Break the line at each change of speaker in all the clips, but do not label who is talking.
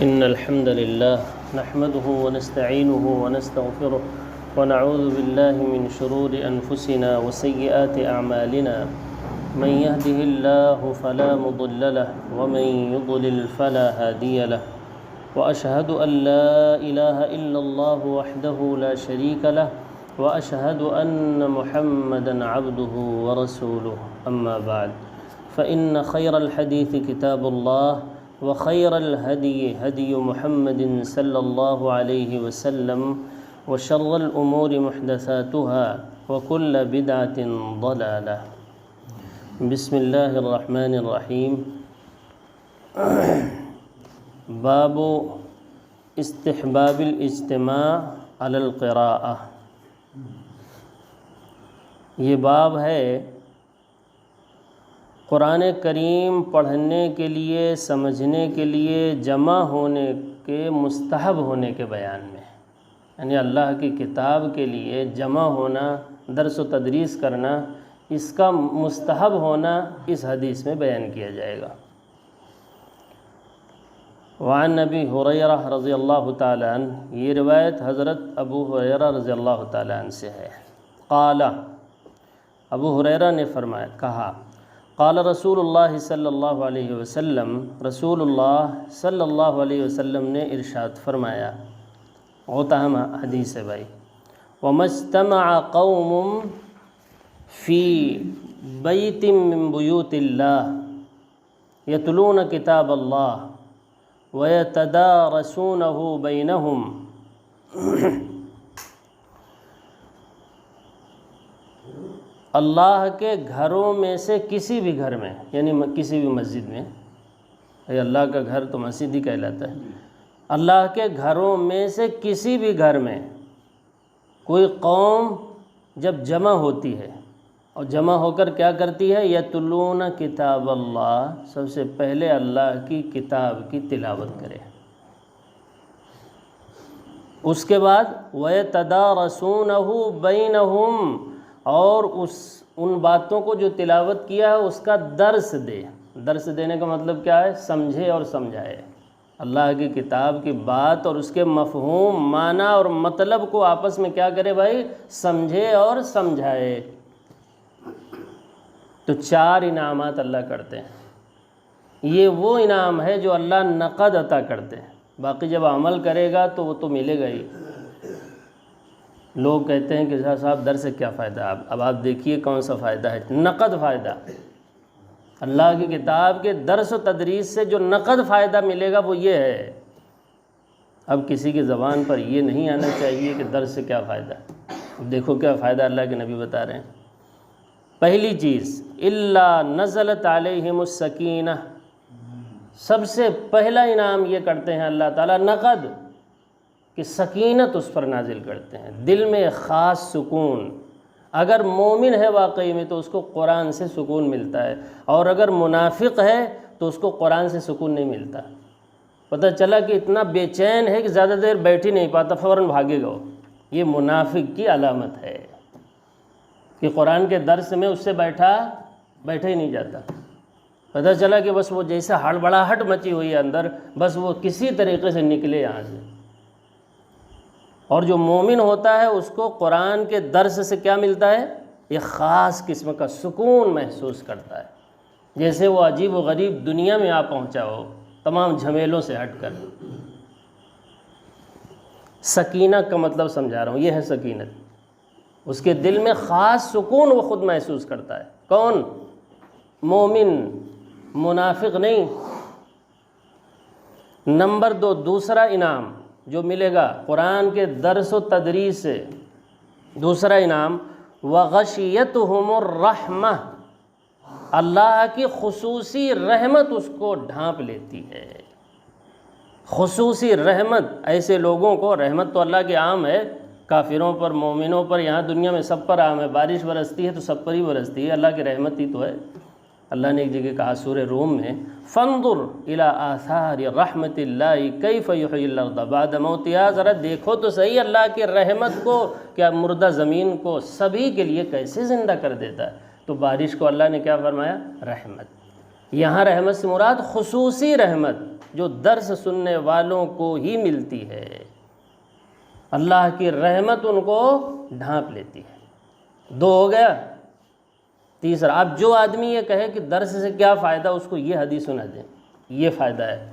إن الحمد لله نحمده ونستعينه ونستغفره ونعوذ بالله من شرور أنفسنا وسيئات أعمالنا من يهده الله فلا مضل له ومن يضلل فلا هادي له وأشهد أن لا إله إلا الله وحده لا شريك له وأشهد أن محمدًا عبده ورسوله أما بعد فإن خير الحديث كتاب الله وخير الهدي هدي محمد صلى الله عليه وسلم وشر الأمور محدثاتها وكل بدعة ضلالة بسم الله الرحمن الرحيم باب استحباب الاجتماع على القراءة یہ باب ہے قرآن کریم پڑھنے کے لیے سمجھنے کے لیے جمع ہونے کے مستحب ہونے کے بیان میں، یعنی اللہ کی کتاب کے لیے جمع ہونا، درس و تدریس کرنا، اس کا مستحب ہونا اس حدیث میں بیان کیا جائے گا۔ وعن ابی ہریرہ رضی اللہ تعالیٰ عنہ، یہ روایت حضرت ابو ہریرہ رضی اللہ تعالیٰ عنہ سے ہے۔ قال، ابو ہریرہ نے فرمایا، کہا، قال رسول اللہ صلی اللہ علیہ وسلم، رسول اللہ صلی اللہ علیہ وسلم نے ارشاد فرمایا، غتامہ حدیث ہے بھائی، وَمَا اجْتَمَعَ قَوْمٌ فِي بَيْتٍ مِّن بُيُوتِ اللَّهِ يَتْلُونَ كِتَابَ اللَّهِ وَيَتَدَارَسُونَهُ بَيْنَهُمْ اللہ کے گھروں میں سے کسی بھی گھر میں، یعنی کسی بھی مسجد میں، اللہ کا گھر تو مسجد ہی کہلاتا ہے، اللہ کے گھروں میں سے کسی بھی گھر میں کوئی قوم جب جمع ہوتی ہے اور جمع ہو کر کیا کرتی ہے، یتلون کتاب اللہ، سب سے پہلے اللہ کی کتاب کی تلاوت کرے، اس کے بعد وَيَتَدَارَسُونَهُ بَيْنَهُمْ، اور ان باتوں کو جو تلاوت کیا ہے اس کا درس دے۔ درس دینے کا مطلب کیا ہے؟ سمجھے اور سمجھائے، اللہ کی کتاب کی بات اور اس کے مفہوم، معنی اور مطلب کو آپس میں کیا کرے بھائی؟ سمجھے اور سمجھائے۔ تو 4 انعامات اللہ کرتے ہیں، یہ وہ انعام ہے جو اللہ نقد عطا کرتے ہیں، باقی جب عمل کرے گا تو وہ تو ملے گا ہی۔ لوگ کہتے ہیں کہ صاحب درس سے کیا فائدہ؟ اب آپ دیکھیے کون سا فائدہ ہے، نقد فائدہ۔ اللہ کی کتاب کے درس و تدریس سے جو نقد فائدہ ملے گا وہ یہ ہے۔ اب کسی کی زبان پر یہ نہیں آنا چاہیے کہ درس سے کیا فائدہ۔ اب دیکھو کیا فائدہ اللہ کے نبی بتا رہے ہیں۔ پہلی چیز، الا نزلت علیہم السکینہ، سب سے پہلا انعام یہ کرتے ہیں اللہ تعالیٰ نقد، کہ سکینت اس پر نازل کرتے ہیں، دل میں خاص سکون۔ اگر مومن ہے واقعی میں تو اس کو قرآن سے سکون ملتا ہے، اور اگر منافق ہے تو اس کو قرآن سے سکون نہیں ملتا۔ پتہ چلا کہ اتنا بے چین ہے کہ زیادہ دیر بیٹھ ہی نہیں پاتا، فوراً بھاگے گا وہ۔ یہ منافق کی علامت ہے کہ قرآن کے درس میں اس سے بیٹھا ہی نہیں جاتا۔ پتہ چلا کہ بس وہ جیسے ہڑبڑاہٹ مچی ہوئی ہے اندر، بس وہ کسی طریقے سے نکلے یہاں سے۔ اور جو مومن ہوتا ہے اس کو قرآن کے درس سے کیا ملتا ہے؟ ایک خاص قسم کا سکون محسوس کرتا ہے، جیسے وہ عجیب و غریب دنیا میں آ پہنچا ہو، تمام جھمیلوں سے ہٹ کر۔ سکینہ کا مطلب سمجھا رہا ہوں، یہ ہے سکینت، اس کے دل میں خاص سکون وہ خود محسوس کرتا ہے۔ کون؟ مومن، منافق نہیں۔ نمبر 2، دوسرا انعام جو ملے گا قرآن کے درس و تدریس سے، دوسرا انعام، وغشیتہم الرحمہ، اللہ کی خصوصی رحمت اس کو ڈھانپ لیتی ہے۔ خصوصی رحمت، ایسے لوگوں کو، رحمت تو اللہ کی عام ہے، کافروں پر، مومنوں پر، یہاں دنیا میں سب پر عام ہے، بارش برستی ہے تو سب پر ہی برستی ہے، اللہ کی رحمت ہی تو ہے۔ اللہ نے ایک جگہ کہا سورہ روم میں، فانظر الی آثار رحمت اللہ کیف یحیی الارض بعد موتہا، ذرا دیکھو تو صحیح اللہ کی رحمت کو، کیا مردہ زمین کو سبھی کے لیے کیسے زندہ کر دیتا ہے۔ تو بارش کو اللہ نے کیا فرمایا؟ رحمت۔ یہاں رحمت سے مراد خصوصی رحمت، جو درس سننے والوں کو ہی ملتی ہے، اللہ کی رحمت ان کو ڈھانپ لیتی ہے۔ 2 ہو گیا۔ تیسرا، اب جو آدمی یہ کہے کہ درس سے کیا فائدہ، اس کو یہ حدیث سنا دیں، یہ فائدہ ہے،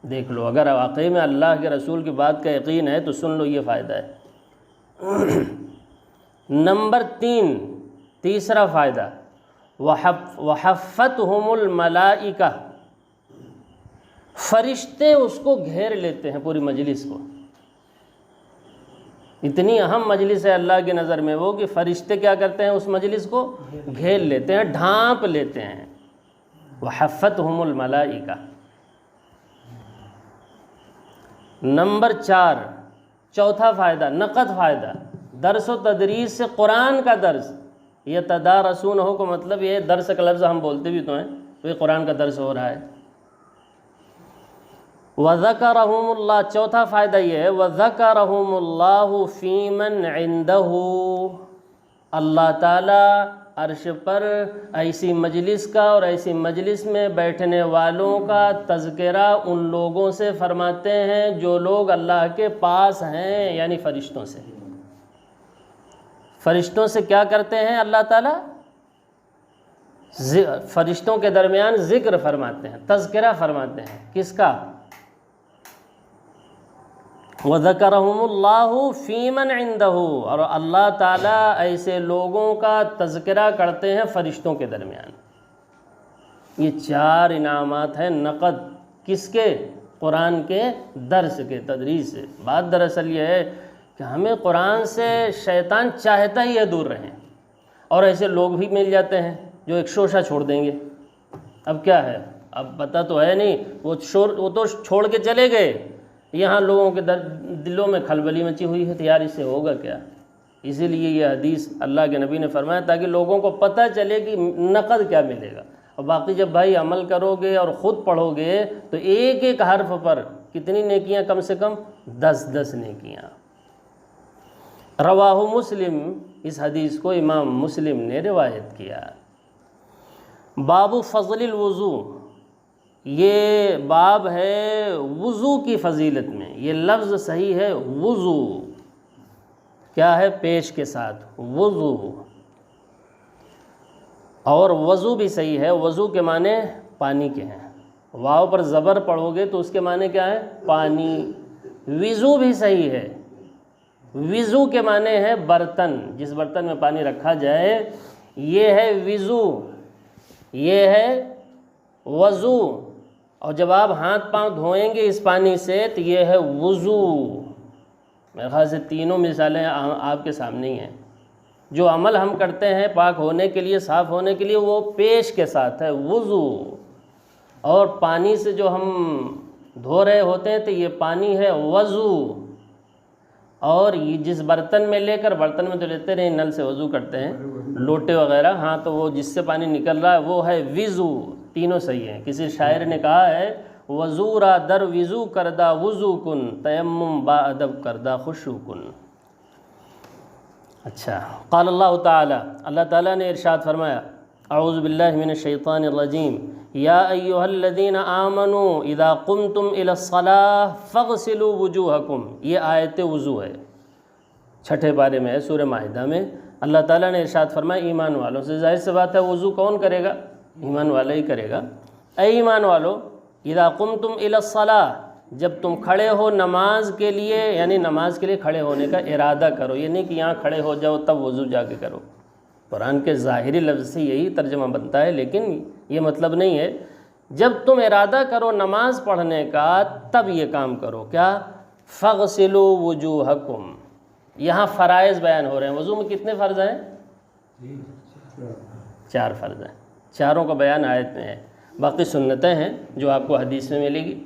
دیکھ لو، اگر واقعی میں اللہ کے رسول کی بات کا یقین ہے تو سن لو، یہ فائدہ ہے۔ نمبر 3، تیسرا فائدہ، وحفتہم الملائکہ، فرشتے اس کو گھیر لیتے ہیں، پوری مجلس کو۔ اتنی اہم مجلس ہے اللہ کی نظر میں وہ کہ فرشتے کیا کرتے ہیں، اس مجلس کو گھیر لیتے ہیں، ڈھانپ لیتے ہیں۔ وحفتہم الملائکہ۔ نمبر 4، چوتھا فائدہ، نقد فائدہ، درس و تدریس سے قرآن کا درس، یہ تدارسونہ کو مطلب یہ درس کا لفظ ہم بولتے بھی تو ہیں، تو یہ قرآن کا درس ہو رہا ہے۔ وَذَكَرَهُمُ اللَّهُ، چوتھا فائدہ یہ ہے، وَذَكَرَهُمُ اللَّهُ فِي مَنْ عِنْدَهُ، اللہ تعالیٰ عرش پر ایسی مجلس کا اور ایسی مجلس میں بیٹھنے والوں کا تذکرہ ان لوگوں سے فرماتے ہیں جو لوگ اللہ کے پاس ہیں، یعنی فرشتوں سے۔ فرشتوں سے کیا کرتے ہیں اللہ تعالیٰ؟ فرشتوں کے درمیان ذکر فرماتے ہیں، تذکرہ فرماتے ہیں، کس کا؟ وَذَكَرَهُمُ اللَّهُ فِي مَنْ عِنْدَهُ، اور اللہ تعالیٰ ایسے لوگوں کا تذکرہ کرتے ہیں فرشتوں کے درمیان۔ یہ 4 انعامات ہیں نقد، کس کے؟ قرآن کے درس کے، تدریس سے۔ بات دراصل یہ ہے کہ ہمیں قرآن سے شیطان چاہتا ہی ہے دور رہیں، اور ایسے لوگ بھی مل جاتے ہیں جو ایک شوشہ چھوڑ دیں گے۔ اب کیا ہے، اب پتہ تو ہے نہیں، وہ تو چھوڑ کے چلے گئے، یہاں لوگوں کے دلوں میں کھلبلی مچی ہوئی ہے، تو یار اس سے ہوگا کیا؟ اسی لیے یہ حدیث اللہ کے نبی نے فرمایا تاکہ لوگوں کو پتہ چلے کہ نقد کیا ملے گا۔ اور باقی جب بھائی عمل کرو گے اور خود پڑھو گے تو ایک ایک حرف پر کتنی نیکیاں؟ کم سے کم 10 نیکیاں۔ رواہ مسلم، اس حدیث کو امام مسلم نے روایت کیا۔ باب فضل الوضو، یہ باب ہے وضو کی فضیلت میں۔ یہ لفظ صحیح ہے وضو، کیا ہے؟ پیش کے ساتھ وضو، اور وضو بھی صحیح ہے، وضو کے معنی پانی کے ہیں، واو پر زبر پڑھو گے تو اس کے معنی کیا ہے؟ پانی۔ وضو بھی صحیح ہے، وضو کے معنی ہے برتن، جس برتن میں پانی رکھا جائے، یہ ہے وضو، یہ ہے وضو۔ اور جب آپ ہاتھ پاؤں دھوئیں گے اس پانی سے تو یہ ہے وضو۔ میرے خیال سے تینوں مثالیں آپ کے سامنے ہی ہیں۔ جو عمل ہم کرتے ہیں پاک ہونے کے لیے، صاف ہونے کے لیے، وہ پیش کے ساتھ ہے وضو، اور پانی سے جو ہم دھو رہے ہوتے ہیں تو یہ پانی ہے وضو۔ اور یہ جس برتن میں لے کر، برتن میں تو لیتے نہیں، نل سے وضو کرتے ہیں، لوٹے وغیرہ، ہاں تو وہ جس سے پانی نکل رہا ہے وہ ہے وضو۔ تینوں صحیح ہیں۔ کسی شاعر نے کہا ہے وضو را در وضو کردہ وضو کن، تیمم با ادب کردہ خشوع کن۔ اچھا، قال اللہ تعالی، اللہ تعالیٰ نے ارشاد فرمایا، اعوذ باللہ من الشیطان الرجیم، یا ایہا الذین آمنوا اذا قمتم الی الصلاۃ فاغسلوا وجوہکم، یہ آیت وضو ہے، 6 پارے میں ہے سورہ مائدہ میں۔ اللہ تعالیٰ نے ارشاد فرمایا ایمان والوں سے، ظاہر سی بات ہے وضو کون کرے گا؟ ایمان والا ہی کرے گا۔ اے ایمان والو، اذا قمتم الی الصلاۃ، جب تم کھڑے ہو نماز کے لیے، یعنی نماز کے لیے کھڑے ہونے کا ارادہ کرو، یہ نہیں کہ یہاں کھڑے ہو جاؤ تب وضو جا کے کرو۔ قرآن کے ظاہری لفظ سے یہی ترجمہ بنتا ہے، لیکن یہ مطلب نہیں ہے۔ جب تم ارادہ کرو نماز پڑھنے کا تب یہ کام کرو، کیا؟ فَاغْسِلُوا وُجُوهَكُمْ، یہاں فرائض بیان ہو رہے ہیں۔ وضو میں کتنے فرض ہیں؟ 4 فرض ہیں، چاروں کا بیان آیت میں ہے، باقی سنتیں ہیں جو آپ کو حدیث میں ملے گی۔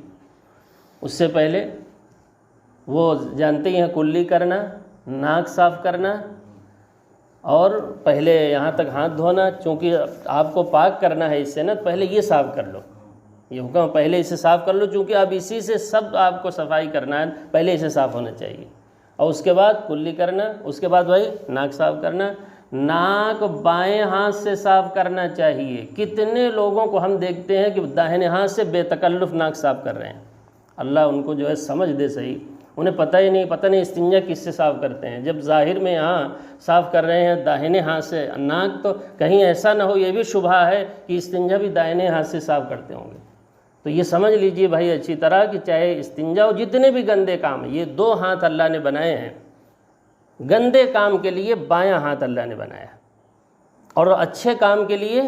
اس سے پہلے وہ جانتے ہی ہیں، کلی کرنا، ناک صاف کرنا، اور پہلے یہاں تک ہاتھ دھونا، چونکہ آپ کو پاک کرنا ہے اس سے نا، پہلے یہ صاف کر لو، یہ حکم پہلے اسے صاف کر لو، چونکہ اب اسی سے سب آپ کو صفائی کرنا ہے، پہلے اسے صاف ہونا چاہیے۔ اور اس کے بعد کلی کرنا، اس کے بعد وہی ناک صاف کرنا، ناک بائیں ہاتھ سے صاف کرنا چاہیے۔ کتنے لوگوں کو ہم دیکھتے ہیں کہ داہنے ہاتھ سے بے تکلف ناک صاف کر رہے ہیں، اللہ ان کو جو ہے سمجھ دے صحیح، انہیں پتہ نہیں استنجا کس سے صاف کرتے ہیں، جب ظاہر میں یہاں صاف کر رہے ہیں داہنے ہاتھ سے ناک، تو کہیں ایسا نہ ہو یہ بھی شبہہ ہے کہ استنجا بھی داہنے ہاتھ سے صاف کرتے ہوں گے۔ تو یہ سمجھ لیجئے بھائی اچھی طرح کہ چاہے استنجا ہو، جتنے بھی گندے کام ہیں، یہ 2 ہاتھ اللہ نے بنائے ہیں گندے کام کے لیے، بایاں ہاتھ اللہ نے بنایا، اور اچھے کام کے لیے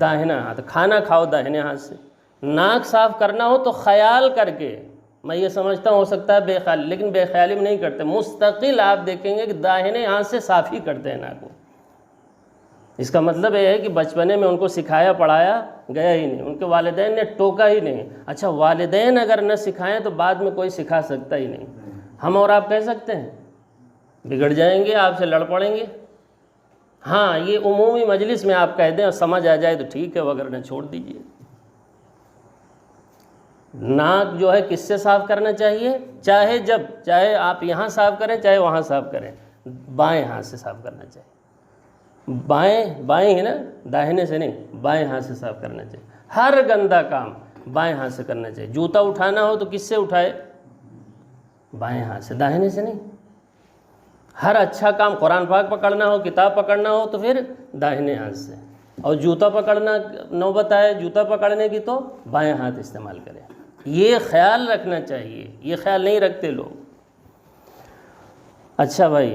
داہنا ہاتھ۔ کھانا کھاؤ داہنے ہاتھ سے، ناک صاف کرنا ہو تو خیال کر کے، میں یہ سمجھتا ہوں ہو سکتا ہے بے خیال، لیکن بے خیالی میں نہیں کرتے، مستقل آپ دیکھیں گے کہ داہنے ہاتھ سے صاف ہی کرتے ہیں ناک کو۔ اس کا مطلب یہ ہے کہ بچپنے میں ان کو سکھایا پڑھایا گیا ہی نہیں، ان کے والدین نے ٹوکا ہی نہیں۔ اچھا والدین اگر نہ سکھائیں تو بعد میں کوئی سکھا سکتا ہی نہیں۔ ہم اور آپ کہہ سکتے ہیں؟ بگڑ جائیں گے، آپ سے لڑ پڑیں گے۔ ہاں یہ عمومی مجلس میں آپ کہہ دیں اور سمجھ آ جائے تو ٹھیک ہے، وغیرہ چھوڑ دیجئے۔ ناک جو ہے کس سے صاف کرنا چاہیے؟ چاہے آپ یہاں صاف کریں چاہے وہاں صاف کریں، بائیں ہاتھ سے صاف کرنا چاہیے۔ بائیں ہے نا، داہنے سے نہیں، بائیں ہاتھ سے صاف کرنا چاہیے۔ ہر گندا کام بائیں ہاتھ سے کرنا چاہیے۔ جوتا اٹھانا ہو تو کس سے اٹھائے؟ بائیں ہاتھ سے، داہنے سے نہیں۔ ہر اچھا کام، قرآن پاک پکڑنا ہو، کتاب پکڑنا ہو تو پھر داہنے ہاتھ سے، اور جوتا پکڑنا نوبت آئے جوتا پکڑنے کی تو بائیں ہاتھ استعمال کریں۔ یہ خیال رکھنا چاہیے، یہ خیال نہیں رکھتے لوگ۔ اچھا بھائی،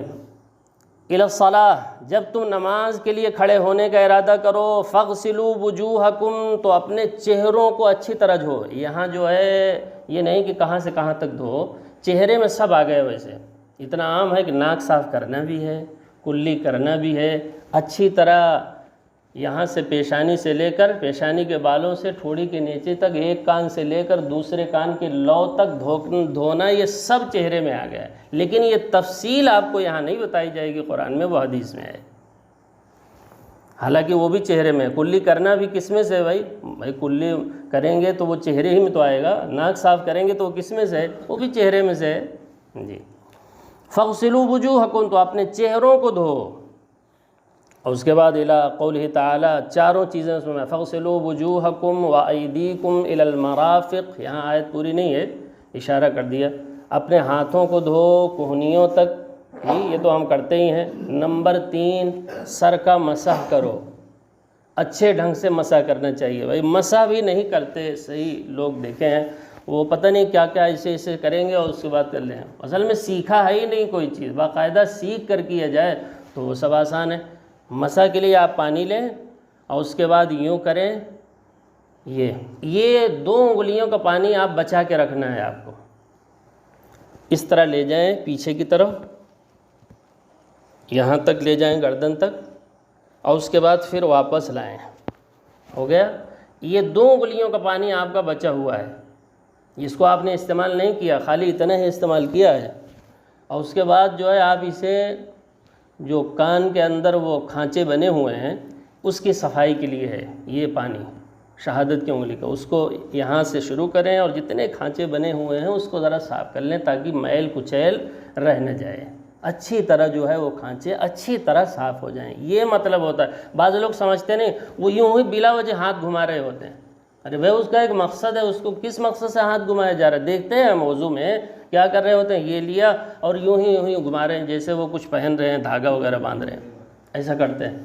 الی الصلاۃ، جب تم نماز کے لیے کھڑے ہونے کا ارادہ کرو، فاغسلوا وجوہکم، تو اپنے چہروں کو اچھی طرح دھو۔ یہاں جو ہے یہ نہیں کہ کہاں سے کہاں تک دھو، چہرے میں سب آ گئے۔ ویسے اتنا عام ہے کہ ناک صاف کرنا بھی ہے، کلی کرنا بھی ہے، اچھی طرح یہاں سے پیشانی سے لے کر پیشانی کے بالوں سے ٹھوڑی کے نیچے تک، ایک کان سے لے کر دوسرے کان کے لو تک دھونا، یہ سب چہرے میں آ گیا ہے۔ لیکن یہ تفصیل آپ کو یہاں نہیں بتائی جائے گی قرآن میں، وہ حدیث میں ہے۔ حالانکہ وہ بھی چہرے میں ہے۔ کلی کرنا بھی کس میں سے ہے بھائی کلی کریں گے تو وہ چہرے ہی میں تو آئے گا، ناک صاف کریں گے تو وہ کس میں سے ہے؟ وہ بھی چہرے میں سے ہے جی۔ فاغسلوا وجوہکم، تو اپنے چہروں کو دھو۔ اور اس کے بعد الی قولہ تعالی، چاروں چیزیں اس میں، فاغسلوا وجوہکم وایدیکم الی المرافق، یہاں آیت پوری نہیں ہے، اشارہ کر دیا۔ اپنے ہاتھوں کو دھو کہنیوں تک، یہ تو ہم کرتے ہی ہیں۔ نمبر 3، سر کا مسح کرو، اچھے ڈھنگ سے مسح کرنا چاہیے۔ بھائی مسح بھی نہیں کرتے، صحیح لوگ دیکھے ہیں، وہ پتہ نہیں کیا کیا ایسے کریں گے اور اس کے بعد کر لیں۔ اصل میں سیکھا ہے ہی نہیں کوئی چیز، باقاعدہ سیکھ کر کیا جائے تو وہ سب آسان ہے۔ مسح کے لیے آپ پانی لیں اور اس کے بعد یوں کریں، یہ 2 انگلیوں کا پانی آپ بچا کے رکھنا ہے آپ کو۔ اس طرح لے جائیں پیچھے کی طرف، یہاں تک لے جائیں گردن تک، اور اس کے بعد پھر واپس لائیں۔ ہو گیا؟ یہ 2 انگلیوں کا پانی آپ کا بچا ہوا ہے، اس کو آپ نے استعمال نہیں کیا، خالی اتنا ہی استعمال کیا ہے۔ اور اس کے بعد جو ہے آپ اسے، جو کان کے اندر وہ کھانچے بنے ہوئے ہیں اس کی صفائی کے لیے ہے یہ پانی، شہادت کی انگلی کا، اس کو یہاں سے شروع کریں اور جتنے کھانچے بنے ہوئے ہیں اس کو ذرا صاف کر لیں تاکہ میل کچیل رہ نہ جائے، اچھی طرح جو ہے وہ کھانچے اچھی طرح صاف ہو جائیں۔ یہ مطلب ہوتا ہے۔ بعض لوگ سمجھتے نہیں، وہ یوں ہی بلا وجہ ہاتھ گھما رہے ہوتے ہیں۔ ارے بھائی اس کا ایک مقصد ہے، اس کو کس مقصد سے ہاتھ گھمایا جا رہا ہے؟ دیکھتے ہیں ہم وضو میں کیا کر رہے ہوتے ہیں، یہ لیا اور یوں ہی گھما رہے ہیں جیسے وہ کچھ پہن رہے ہیں، دھاگا وغیرہ باندھ رہے ہیں، ایسا کرتے ہیں۔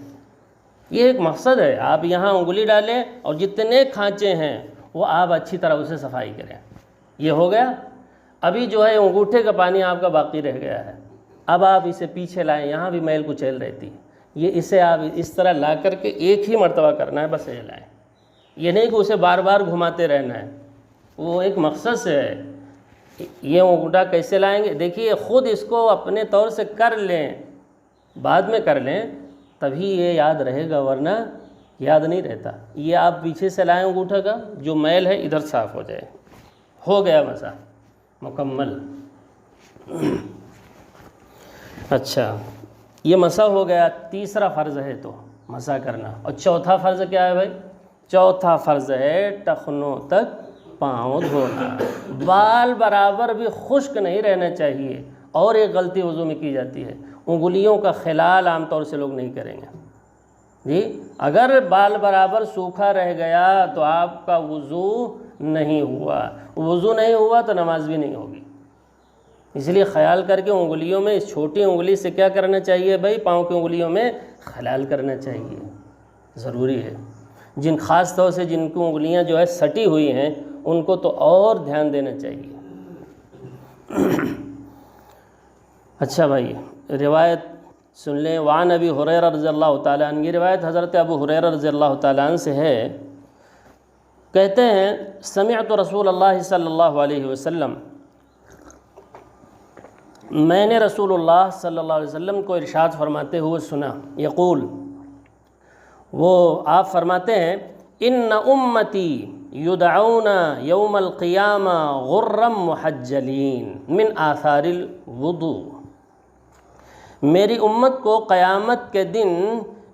یہ ایک مقصد ہے، آپ یہاں انگلی ڈالیں اور جتنے کھانچے ہیں وہ آپ اچھی طرح اسے صفائی کریں۔ یہ ہو گیا۔ ابھی جو ہے انگوٹھے کا پانی آپ کا باقی رہ گیا ہے، اب آپ اسے پیچھے لائیں، یہاں بھی میل کچیل رہتی ہے، یہ اسے آپ اس طرح لا کر کے ایک ہی مرتبہ کرنا ہے، بس یہ لائیں، یہ نہیں کہ اسے بار بار گھماتے رہنا ہے، وہ ایک مقصد سے ہے۔ یہ انگوٹھا کیسے لائیں گے؟ دیکھیے خود اس کو اپنے طور سے کر لیں، بعد میں کر لیں تبھی یہ یاد رہے گا، ورنہ یاد نہیں رہتا۔ یہ آپ پیچھے سے لائیں انگوٹھا کا، جو میل ہے ادھر صاف ہو جائے، ہو گیا مسح مکمل۔ اچھا یہ مسح ہو گیا، تیسرا فرض ہے تو مسح کرنا، اور چوتھا فرض کیا ہے بھائی؟ چوتھا فرض ہے ٹخنوں تک پاؤں دھونا۔ بال برابر بھی خشک نہیں رہنا چاہیے، اور ایک غلطی وضو میں کی جاتی ہے، انگلیوں کا خلال عام طور سے لوگ نہیں کریں گے جی. اگر بال برابر سوکھا رہ گیا تو آپ کا وضو نہیں ہوا، وضو نہیں ہوا تو نماز بھی نہیں ہوگی. اس لیے خیال کر کے انگلیوں میں، اس چھوٹی انگلی سے کیا کرنا چاہیے بھائی، پاؤں کی انگلیوں میں خلال کرنا چاہیے، ضروری ہے. جن خاص طور سے جن کی انگلیاں جو ہے سٹی ہوئی ہیں ان کو تو اور دھیان دینا چاہیے. اچھا بھائی، روایت سن لیں. وعن ابی ہریرہ رضی اللہ تعالیٰ عنہ، یہ روایت حضرت ابو ہریرہ رضی اللہ تعالیٰ عنہ سے ہے. کہتے ہیں سمعت رسول اللہ صلی اللہ علیہ وسلم، میں نے رسول اللہ صلی اللہ علیہ وسلم کو ارشاد فرماتے ہوئے سنا. یقول، وہ آپ فرماتے ہیں، ان امتی یدعون یوم القیامہ غرا محجلین من آثار الوضوء. میری امت کو قیامت کے دن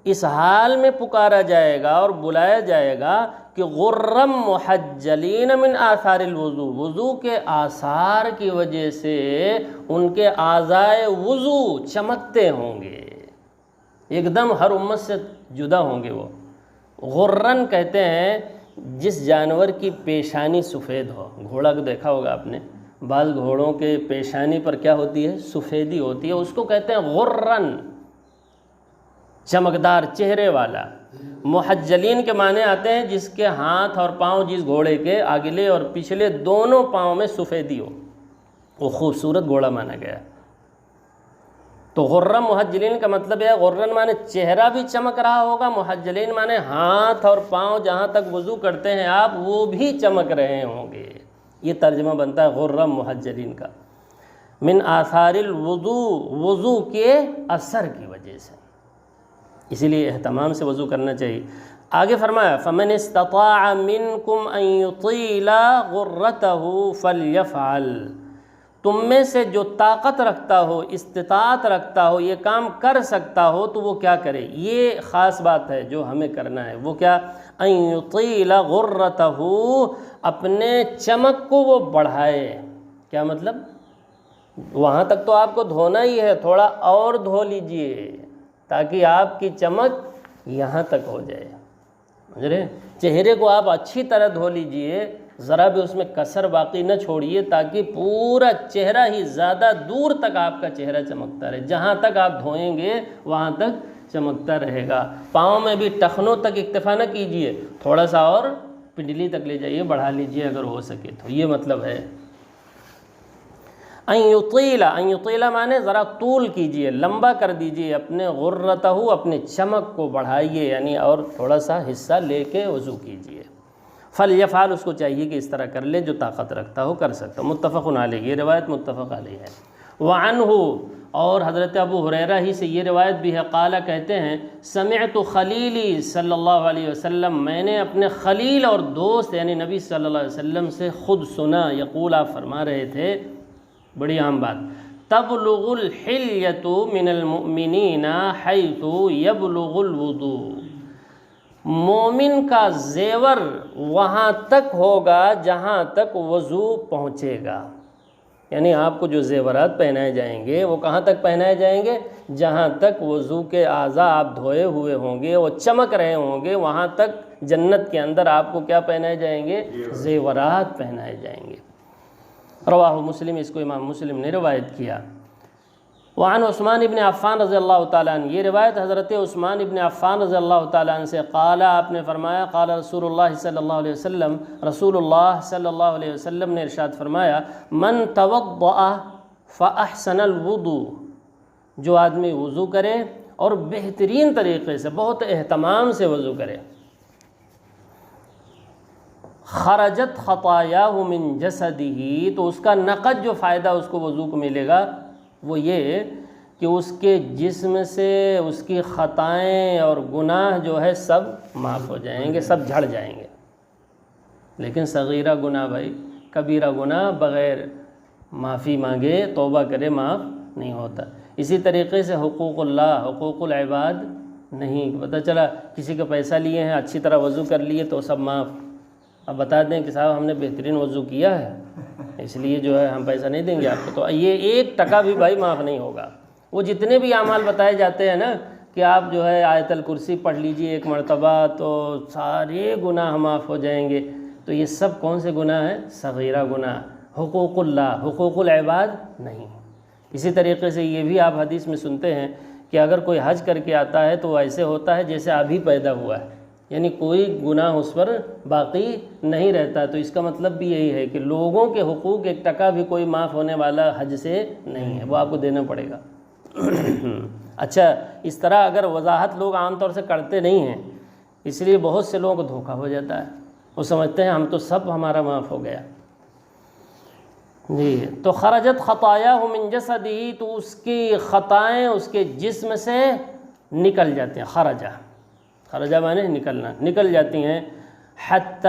اس حال میں پکارا جائے گا اور بلایا جائے گا کہ غرم محجلین من آثار الوضوء، وضو کے آثار کی وجہ سے ان کے اعضائے وضو چمکتے ہوں گے، ایک دم ہر امت سے جدا ہوں گے. وہ غرن کہتے ہیں جس جانور کی پیشانی سفید ہو. گھوڑا کو دیکھا ہوگا آپ نے، بعض گھوڑوں کے پیشانی پر کیا ہوتی ہے، سفیدی ہوتی ہے، اس کو کہتے ہیں غرن، چمکدار چہرے والا. محجلین کے معنی آتے ہیں جس کے ہاتھ اور پاؤں، جس گھوڑے کے اگلے اور پچھلے دونوں پاؤں میں سفیدی ہو، وہ خوبصورت گھوڑا مانا گیا. تو غرم محجلین کا مطلب ہے، غرن مانے چہرہ بھی چمک رہا ہوگا، محجلین مانے ہاتھ اور پاؤں جہاں تک وضو کرتے ہیں آپ وہ بھی چمک رہے ہوں گے. یہ ترجمہ بنتا ہے غرم محجلین کا. من آثار الوضوء، وضو کے اثر کی وجہ سے، اسی لیے اہتمام سے وضو کرنا چاہیے. آگے فرمایا فمن استطاع منکم ان یطیل غرتہ فلیفعل، تم میں سے جو طاقت رکھتا ہو، استطاعت رکھتا ہو، یہ کام کر سکتا ہو تو وہ کیا کرے. یہ خاص بات ہے جو ہمیں کرنا ہے. وہ کیا، ان یطیل غرتہ، اپنے چمک کو وہ بڑھائے. کیا مطلب، وہاں تک تو آپ کو دھونا ہی ہے، تھوڑا اور دھو لیجئے تاکہ آپ کی چمک یہاں تک ہو جائے. سمجھ رہے، چہرے کو آپ اچھی طرح دھو لیجئے، ذرا بھی اس میں کسر باقی نہ چھوڑیے تاکہ پورا چہرہ ہی زیادہ دور تک آپ کا چہرہ چمکتا رہے. جہاں تک آپ دھوئیں گے وہاں تک چمکتا رہے گا. پاؤں میں بھی ٹخنوں تک اکتفا نہ کیجئے، تھوڑا سا اور پنڈلی تک لے جائیے، بڑھا لیجئے اگر ہو سکے تو. یہ مطلب ہے ان یطیل. ان یطیل مانے ذرا طول کیجئے، لمبا کر دیجئے اپنے غرتہ، اپنے چمک کو بڑھائیے، یعنی اور تھوڑا سا حصہ لے کے وضو کیجئے. فلیفعل، اس کو چاہیے کہ اس طرح کر لے جو طاقت رکھتا ہو کر سکتا ہو. متفق علیہ، یہ روایت متفق علیہ ہے. وعنہ، اور حضرت ابو ہریرہ ہی سے یہ روایت بھی ہے، قال کہتے ہیں سمعت خلیلی صلی اللہ علیہ وسلم، میں نے اپنے خلیل اور دوست یعنی نبی صلی اللہ علیہ وسلم سے خود سنا. یقول، آپ فرما رہے تھے، بڑی عام بات، تبلغ الحلیۃ من المؤمنین حیث یبلغ الوضوء، مومن کا زیور وہاں تک ہوگا جہاں تک وضو پہنچے گا. یعنی آپ کو جو زیورات پہنائے جائیں گے وہ کہاں تک پہنائے جائیں گے، جہاں تک وضو کے اعضاء آپ دھوئے ہوئے ہوں گے، وہ چمک رہے ہوں گے، وہاں تک جنت کے اندر آپ کو کیا پہنائے جائیں گے، زیورات پہنائے جائیں گے. رواہ مسلم، اس کو امام مسلم نے روایت کیا. وعن عثمان ابن عفان رضی اللہ تعالیٰ عنہ، یہ روایت حضرت عثمان ابن عفان رضی اللہ تعالیٰ عنہ سے، قال، آپ نے فرمایا، قال رسول اللہ صلی اللہ علیہ وسلم، رسول اللہ صلی اللہ علیہ وسلم نے ارشاد فرمایا، من توضأ فاحسن الوضوء، جو آدمی وضو کرے اور بہترین طریقے سے، بہت اہتمام سے وضو کرے، خرجت خطایاہ من جسدہ، تو اس کا نقد جو فائدہ اس کو وضو کو ملے گا وہ یہ کہ اس کے جسم سے اس کی خطائیں اور گناہ جو ہے سب معاف ہو جائیں گے، سب جھڑ جائیں گے. لیکن صغیرہ گناہ بھائی، کبیرہ گناہ بغیر معافی مانگے توبہ کرے معاف نہیں ہوتا. اسی طریقے سے حقوق اللہ، حقوق العباد نہیں. پتہ چلا کسی کا پیسہ لیے ہیں، اچھی طرح وضو کر لیے تو سب معاف. اب بتا دیں کہ صاحب ہم نے بہترین وضو کیا ہے اس لیے جو ہے ہم پیسہ نہیں دیں گے آپ کو، تو یہ 1 ٹکا بھی بھائی معاف نہیں ہوگا. وہ جتنے بھی اعمال بتائے جاتے ہیں نا کہ آپ جو ہے آیت الکرسی پڑھ لیجئے ایک مرتبہ تو سارے گناہ معاف ہو جائیں گے، تو یہ سب کون سے گناہ ہیں؟ صغیرہ گناہ، حقوق اللہ، حقوق العباد نہیں۔ اسی طریقے سے یہ بھی آپ حدیث میں سنتے ہیں کہ اگر کوئی حج کر کے آتا ہے تو وہ ایسے ہوتا ہے جیسے ابھی پیدا ہوا ہے، یعنی کوئی گناہ اس پر باقی نہیں رہتا۔ تو اس کا مطلب بھی یہی ہے کہ لوگوں کے حقوق ایک ٹکا بھی کوئی معاف ہونے والا حج سے نہیں ہے، وہ آپ کو دینا پڑے گا۔ اچھا، اس طرح اگر وضاحت لوگ عام طور سے کرتے نہیں ہیں، اس لیے بہت سے لوگوں کو دھوکہ ہو جاتا ہے، وہ سمجھتے ہیں ہم تو سب ہمارا معاف ہو گیا۔ جی، تو خرجت خطایاہ من جسدہ، تو اس کی خطائیں اس کے جسم سے نکل جاتے ہیں۔ خرجہ معنی نکلنا، نکل جاتی ہیں۔ حتی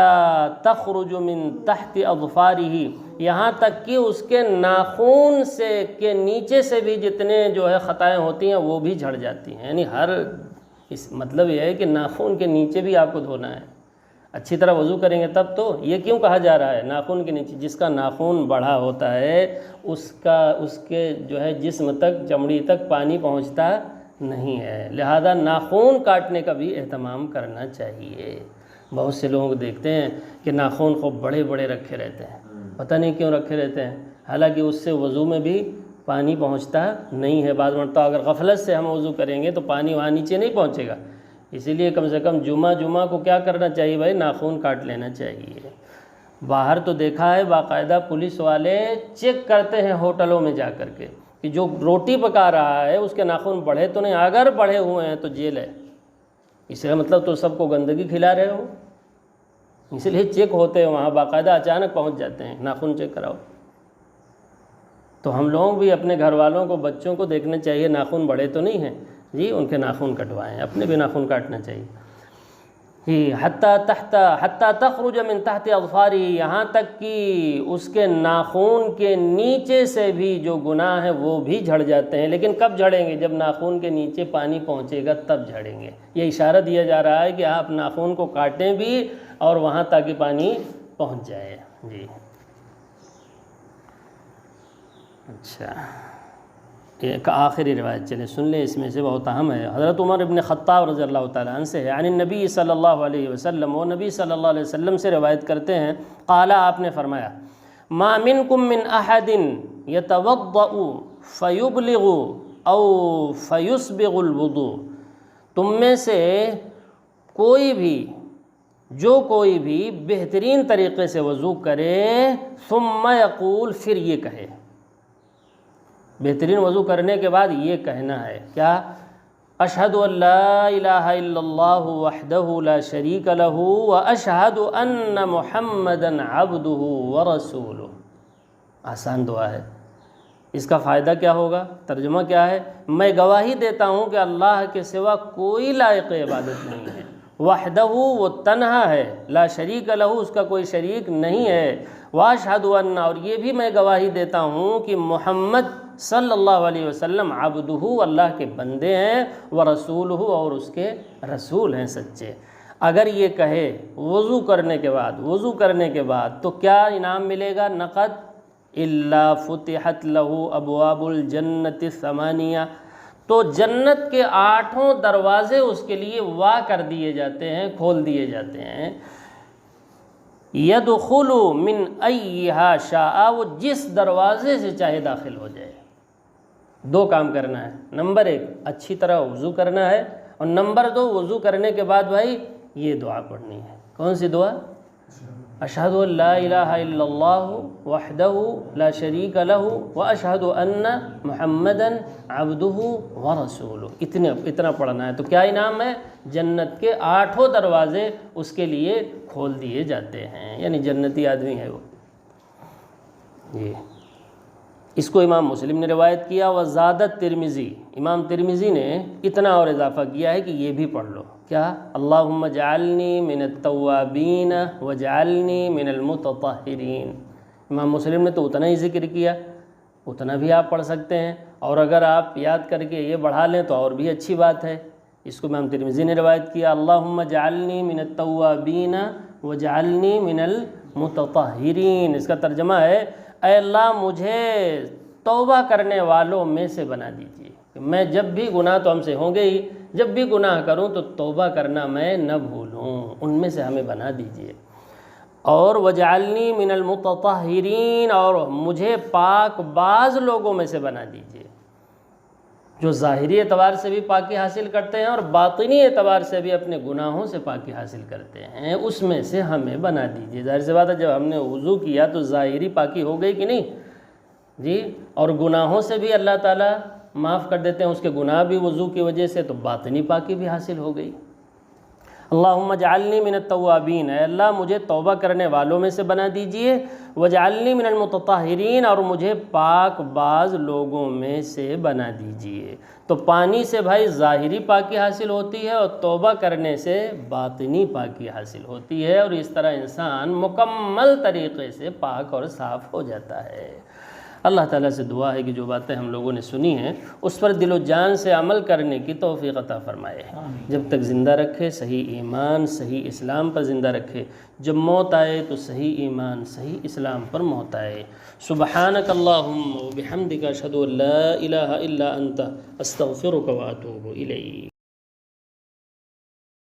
تخرج من تحت اظفارہ، یہاں تک کہ اس کے ناخون سے کے نیچے سے بھی جتنے جو ہے خطائیں ہوتی ہیں وہ بھی جھڑ جاتی ہیں، یعنی اس مطلب یہ ہے کہ ناخون کے نیچے بھی آپ کو دھونا ہے۔ اچھی طرح وضو کریں گے تب تو۔ یہ کیوں کہا جا رہا ہے ناخون کے نیچے؟ جس کا ناخون بڑھا ہوتا ہے اس کے جو ہے جسم تک، چمڑی تک پانی پہنچتا نہیں ہے، لہذا ناخون کاٹنے کا بھی اہتمام کرنا چاہیے۔ بہت سے لوگوں کو دیکھتے ہیں کہ ناخون خوب بڑے بڑے رکھے رہتے ہیں، پتہ نہیں کیوں رکھے رہتے ہیں، حالانکہ اس سے وضو میں بھی پانی پہنچتا نہیں ہے۔ بعض مرتبہ اگر غفلت سے ہم وضو کریں گے تو پانی وہاں نیچے نہیں پہنچے گا، اسی لیے کم سے کم جمعہ کو کیا کرنا چاہیے بھائی؟ ناخون کاٹ لینا چاہیے۔ باہر تو دیکھا ہے باقاعدہ پولیس والے چیک کرتے ہیں ہوٹلوں میں جا کر کے کہ جو روٹی پکا رہا ہے اس کے ناخن بڑھے تو نہیں، اگر بڑھے ہوئے ہیں تو جیل ہے۔ اس کا مطلب تو سب کو گندگی کھلا رہے ہو، اس لیے چیک ہوتے ہیں وہاں باقاعدہ، اچانک پہنچ جاتے ہیں ناخن چیک کراؤ۔ تو ہم لوگ بھی اپنے گھر والوں کو، بچوں کو دیکھنا چاہیے ناخن بڑھے تو نہیں ہیں جی، ان کے ناخن کٹوائیں، اپنے بھی ناخن کاٹنا چاہیے۔ حتی تخرج من تحت اظفارہ، یہاں تک کہ اس کے ناخون کے نیچے سے بھی جو گناہ ہیں وہ بھی جھڑ جاتے ہیں۔ لیکن کب جھڑیں گے؟ جب ناخون کے نیچے پانی پہنچے گا تب جھڑیں گے۔ یہ اشارہ دیا جا رہا ہے کہ آپ ناخون کو کاٹیں بھی اور وہاں تاکہ پانی پہنچ جائے۔ جی اچھا، ایک آخری روایت چلے سن لیں، اس میں سے بہت اہم ہے۔ حضرت عمر ابن خطاب رضی اللہ تعالیٰ عنہ سے ہے، عن النبی صلی اللہ علیہ وسلم، وہ نبی صلی اللہ علیہ وسلم سے روایت کرتے ہیں، قال، آپ نے فرمایا، ما منکم من احد یتوضأ فیبلغ او فیسبغ الوضوء، تم میں سے کوئی بھی بہترین طریقے سے وضو کرے، ثم یقول، پھر یہ کہے، بہترین وضو کرنے کے بعد یہ کہنا ہے کیا؟ اشہد ان لا الہ الا اللہ وحدہ لا شریک لہ واشہد ان محمدا عبدہ ورسولہ۔ آسان دعا ہے۔ اس کا فائدہ کیا ہوگا؟ ترجمہ کیا ہے؟ میں گواہی دیتا ہوں کہ اللہ کے سوا کوئی لائق عبادت نہیں ہے، وحدہ، وہ تنہا ہے، لا شریک لہ، اس کا کوئی شریک نہیں ہے، واشہد ان، اور یہ بھی میں گواہی دیتا ہوں کہ محمد صلی اللہ علیہ وسلم عبدہ، اللہ کے بندے ہیں، ورسولہ، اور اس کے رسول ہیں سچے۔ اگر یہ کہے وضو کرنے کے بعد تو کیا انعام ملے گا؟ نقد، الا فتحت لہ ابواب الجنت الثمانیہ، تو جنت کے 8 دروازے اس کے لیے وا کر دیے جاتے ہیں، کھول دیے جاتے ہیں۔ یدخل من ایہا شاء، وہ جس دروازے سے چاہے داخل ہو جائے۔ 2 کام کرنا ہے، نمبر 1 اچھی طرح وضو کرنا ہے، اور نمبر 2 وضو کرنے کے بعد بھائی یہ دعا پڑھنی ہے۔ کون سی دعا؟ اشہد ان لا الہ الا اللہ وحدہ لا شریک لہ واشہد ان محمدا عبدہ ورسولہ، اتنا پڑھنا ہے۔ تو کیا انعام ہے؟ جنت کے 8 دروازے اس کے لیے کھول دیے جاتے ہیں، یعنی جنتی آدمی ہے وہ۔ اس کو امام مسلم نے روایت کیا، وزادت ترمذی، امام ترمذی نے اتنا اور اضافہ کیا ہے کہ یہ بھی پڑھ لو، کیا؟ اللہم اجعلنی من التوابین واجعلنی من المتطہرین۔ امام مسلم نے تو اتنا ہی ذکر کیا، اتنا بھی آپ پڑھ سکتے ہیں، اور اگر آپ یاد کر کے یہ بڑھا لیں تو اور بھی اچھی بات ہے۔ اس کو امام ترمذی نے روایت کیا، اللہم اجعلنی من التوابین واجعلنی من المتطہرین۔ اس کا ترجمہ ہے، اے اللہ مجھے توبہ کرنے والوں میں سے بنا دیجیے، کہ میں جب بھی گناہ تو ہم سے ہوں گے ہی، جب بھی گناہ کروں تو توبہ کرنا میں نہ بھولوں، ان میں سے ہمیں بنا دیجئے۔ اور وجعلنی من المتطہرین، اور مجھے پاک باز لوگوں میں سے بنا دیجئے، جو ظاہری اعتبار سے بھی پاکی حاصل کرتے ہیں اور باطنی اعتبار سے بھی اپنے گناہوں سے پاکی حاصل کرتے ہیں، اس میں سے ہمیں بنا دیجئے۔ ظاہر سی بات ہے جب ہم نے وضو کیا تو ظاہری پاکی ہو گئی کہ نہیں جی، اور گناہوں سے بھی اللہ تعالیٰ معاف کر دیتے ہیں، اس کے گناہ بھی وضو کی وجہ سے، تو باطنی پاکی بھی حاصل ہو گئی۔ اللہم اجعلنی من التوابین، اے اللہ مجھے توبہ کرنے والوں میں سے بنا دیجئے، وجعلنی من المتطہرین، اور مجھے پاک باز لوگوں میں سے بنا دیجئے۔ تو پانی سے بھائی ظاہری پاکی حاصل ہوتی ہے، اور توبہ کرنے سے باطنی پاکی حاصل ہوتی ہے، اور اس طرح انسان مکمل طریقے سے پاک اور صاف ہو جاتا ہے۔ اللہ تعالیٰ سے دعا ہے کہ جو باتیں ہم لوگوں نے سنی ہیں اس پر دل و جان سے عمل کرنے کی توفیق عطا فرمائے، جب تک زندہ رکھے صحیح ایمان صحیح اسلام پر زندہ رکھے، جب موت آئے تو صحیح ایمان صحیح اسلام پر موت آئے۔ سبحانک اللہم و بحمدک اشہد ان لا الہ الا انت استغفرک و اتوب الیک۔